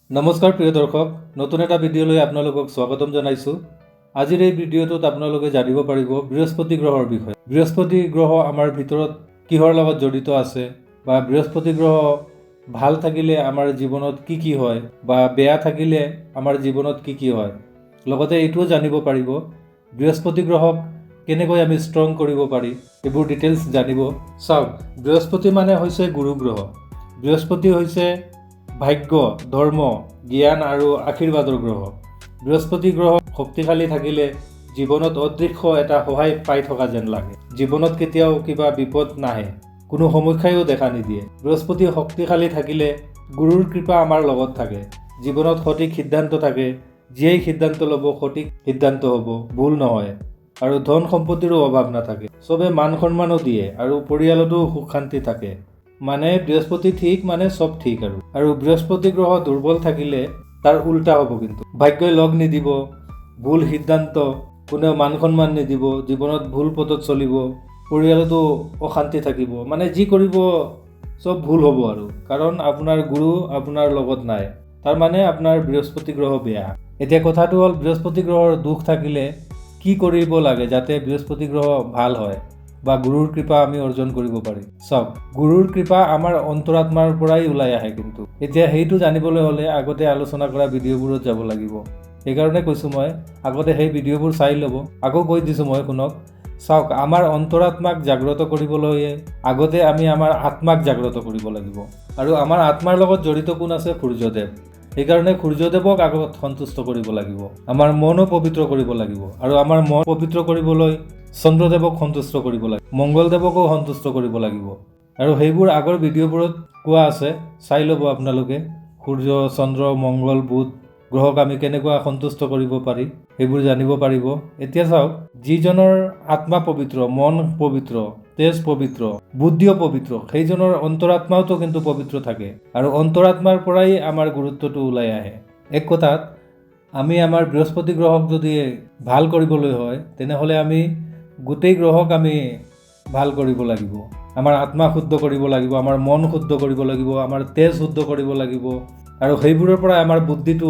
নমস্কাৰ প্ৰিয় দৰ্শক, নতুন এটা ভিডিঅ'লৈ আপোনালোকক স্বাগতম জনাইছোঁ। আজিৰ এই ভিডিঅ'টোত আপোনালোকে জানিব পাৰিব বৃহস্পতি গ্ৰহৰ বিষয়ে। বৃহস্পতি গ্ৰহ আমাৰ ভিতৰত কিহৰ লগত জড়িত আছে, বা বৃহস্পতি গ্ৰহ ভাল থাকিলে আমাৰ জীৱনত কি কি হয়, বা বেয়া থাকিলে আমাৰ জীৱনত কি কি হয়। লগতে এইটোও জানিব পাৰিব বৃহস্পতি গ্ৰহক কেনেকৈ আমি ষ্ট্ৰং কৰিব পাৰি, এইবোৰ ডিটেইলছ জানিব। চাওক, বৃহস্পতি মানে হৈছে গুৰু গ্ৰহ। বৃহস্পতি হৈছে ভাগ্য, ধৰ্ম, জ্ঞান আৰু আশীৰ্বাদৰ গ্ৰহ। বৃহস্পতি গ্ৰহ শক্তিশালী থাকিলে জীৱনত অদৃশ্য এটা সহায় পাই থকা যেন লাগে। জীৱনত কেতিয়াও কিবা বিপদ নাহে, কোনো সমস্যায়ো দেখা নিদিয়ে। বৃহস্পতি শক্তিশালী থাকিলে গুৰুৰ কৃপা আমাৰ লগত থাকে। জীৱনত সঠিক সিদ্ধান্ত থাকে, যিয়েই সিদ্ধান্ত ল'ব সঠিক সিদ্ধান্ত হ'ব, ভুল নহয়। আৰু ধন সম্পত্তিৰো অভাৱ নাথাকে। চবে মান সন্মানো দিয়ে আৰু পৰিয়ালতো সুখ শান্তি থাকে। মানে বৃহস্পতি ঠিক মানে চব ঠিক। আৰু বৃহস্পতি গ্ৰহ দুৰ্বল থাকিলে তাৰ উল্টা হ'ব। কিন্তু ভাগ্যই লগ নিদিব, ভুল সিদ্ধান্ত, কোনেও মান সন্মান নিদিব, জীৱনত ভুল পথত চলিব, পৰিয়ালতো অশান্তি থাকিব। মানে যি কৰিব চব ভুল হ'ব আৰু, কাৰণ আপোনাৰ গুৰু আপোনাৰ লগত নাই, তাৰ মানে আপোনাৰ বৃহস্পতি গ্ৰহ বেয়া। এতিয়া কথাটো হ'ল, বৃহস্পতি গ্ৰহৰ দুখ থাকিলে কি কৰিব লাগে যাতে বৃহস্পতি গ্ৰহ ভাল হয় বা গুৰুৰ কৃপা আমি অৰ্জন কৰিব পাৰি। চাওক, গুৰুৰ কৃপা আমাৰ অন্তৰাত্মাৰ পৰাই ওলাই আহে। কিন্তু এতিয়া সেইটো জানিবলৈ হ'লে আগতে আলোচনা কৰা ভিডিঅ'বোৰত যাব লাগিব। সেইকাৰণে কৈছোঁ মই, আগতে সেই ভিডিঅ'বোৰ চাই ল'ব। আকৌ কৈ দিছোঁ মই, শুনক। চাওক, আমাৰ অন্তৰাত্মাক জাগ্ৰত কৰিবলৈ আগতে আমি আমাৰ আত্মাক জাগ্ৰত কৰিব লাগিব। আৰু আমাৰ আত্মাৰ লগত জড়িত কোন আছে? সূৰ্যদেৱ। সেইকাৰণে সূৰ্যদেৱক আগত সন্তুষ্ট কৰিব লাগিব। আমাৰ মনো পবিত্ৰ কৰিব লাগিব। আৰু আমাৰ মন পবিত্ৰ কৰিবলৈ চন্দ্ৰদেৱক সন্তুষ্ট কৰিব লাগিব, মংগলদেৱকো সন্তুষ্ট কৰিব লাগিব। আৰু সেইবোৰ আগৰ ভিডিঅ'বোৰত কোৱা আছে, চাই ল'ব আপোনালোকে। সূৰ্য, চন্দ্ৰ, মংগল, বুধ গ্ৰহক আমি কেনেকুৱা সন্তুষ্ট কৰিব পাৰি সেইবোৰ জানিব পাৰিব। এতিয়া চাওক, যিজনৰ আত্মা পবিত্ৰ, মন পবিত্ৰ, তেজ পবিত্ৰ, বুদ্ধিও পবিত্ৰ, সেইজনৰ অন্তৰাত্মাওতো কিন্তু পবিত্ৰ থাকে। আৰু অন্তৰাত্মাৰ পৰাই আমাৰ গুৰুত্বটো ওলাই আহে। এক কথাত, আমি আমাৰ বৃহস্পতি গ্ৰহক যদি ভাল কৰিবলৈ হয়, তেনেহ'লে আমি গোটেই গ্ৰহক আমি ভাল কৰিব লাগিব। আমাৰ আত্মা শুদ্ধ কৰিব লাগিব, আমাৰ মন শুদ্ধ কৰিব লাগিব, আমাৰ তেজ শুদ্ধ কৰিব লাগিব। আৰু সেইবোৰৰ পৰা আমাৰ বুদ্ধিটো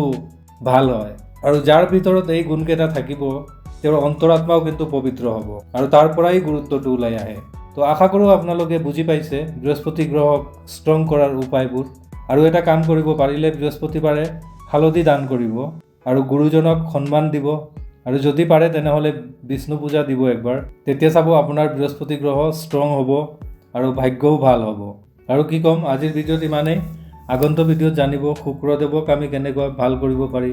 ভাল হয়। আৰু যাৰ ভিতৰত এই গুণকেইটা থাকিব, তেওঁৰ অন্তৰাত্মাও কিন্তু পবিত্ৰ হ'ব। আৰু তাৰ পৰাই গুৰুত্বটো ওলাই আহে। তো আশা কৰোঁ আপোনালোকে বুজি পাইছে বৃহস্পতি গ্ৰহক ষ্ট্ৰং কৰাৰ উপায়বোৰ। আৰু এটা কাম কৰিব পাৰিলে, বৃহস্পতিবাৰে হালধি দান কৰিব আৰু গুৰুজনক সন্মান দিব। আৰু যদি পাৰে তেনেহ'লে বিষ্ণু পূজা দিব একবাৰ। তেতিয়া চাব আপোনাৰ বৃহস্পতি গ্ৰহ ষ্ট্ৰং হ'ব আৰু ভাগ্যও ভাল হ'ব। আৰু কি ক'ম, আজিৰ ভিডিঅ'ত ইমানেই। আগন্তুক ভিডিঅ'ত জানিব শুক্ৰদেৱক আমি কেনেকুৱা ভাল কৰিব পাৰি,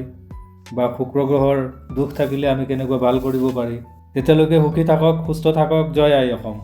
বা শুক্ৰ গ্ৰহৰ দুখ থাকিলে আমি কেনেকুৱা ভাল কৰিব পাৰি। তেতিয়ালৈকে সুখী থাকক, সুস্থ থাকক। জয় আই অসম।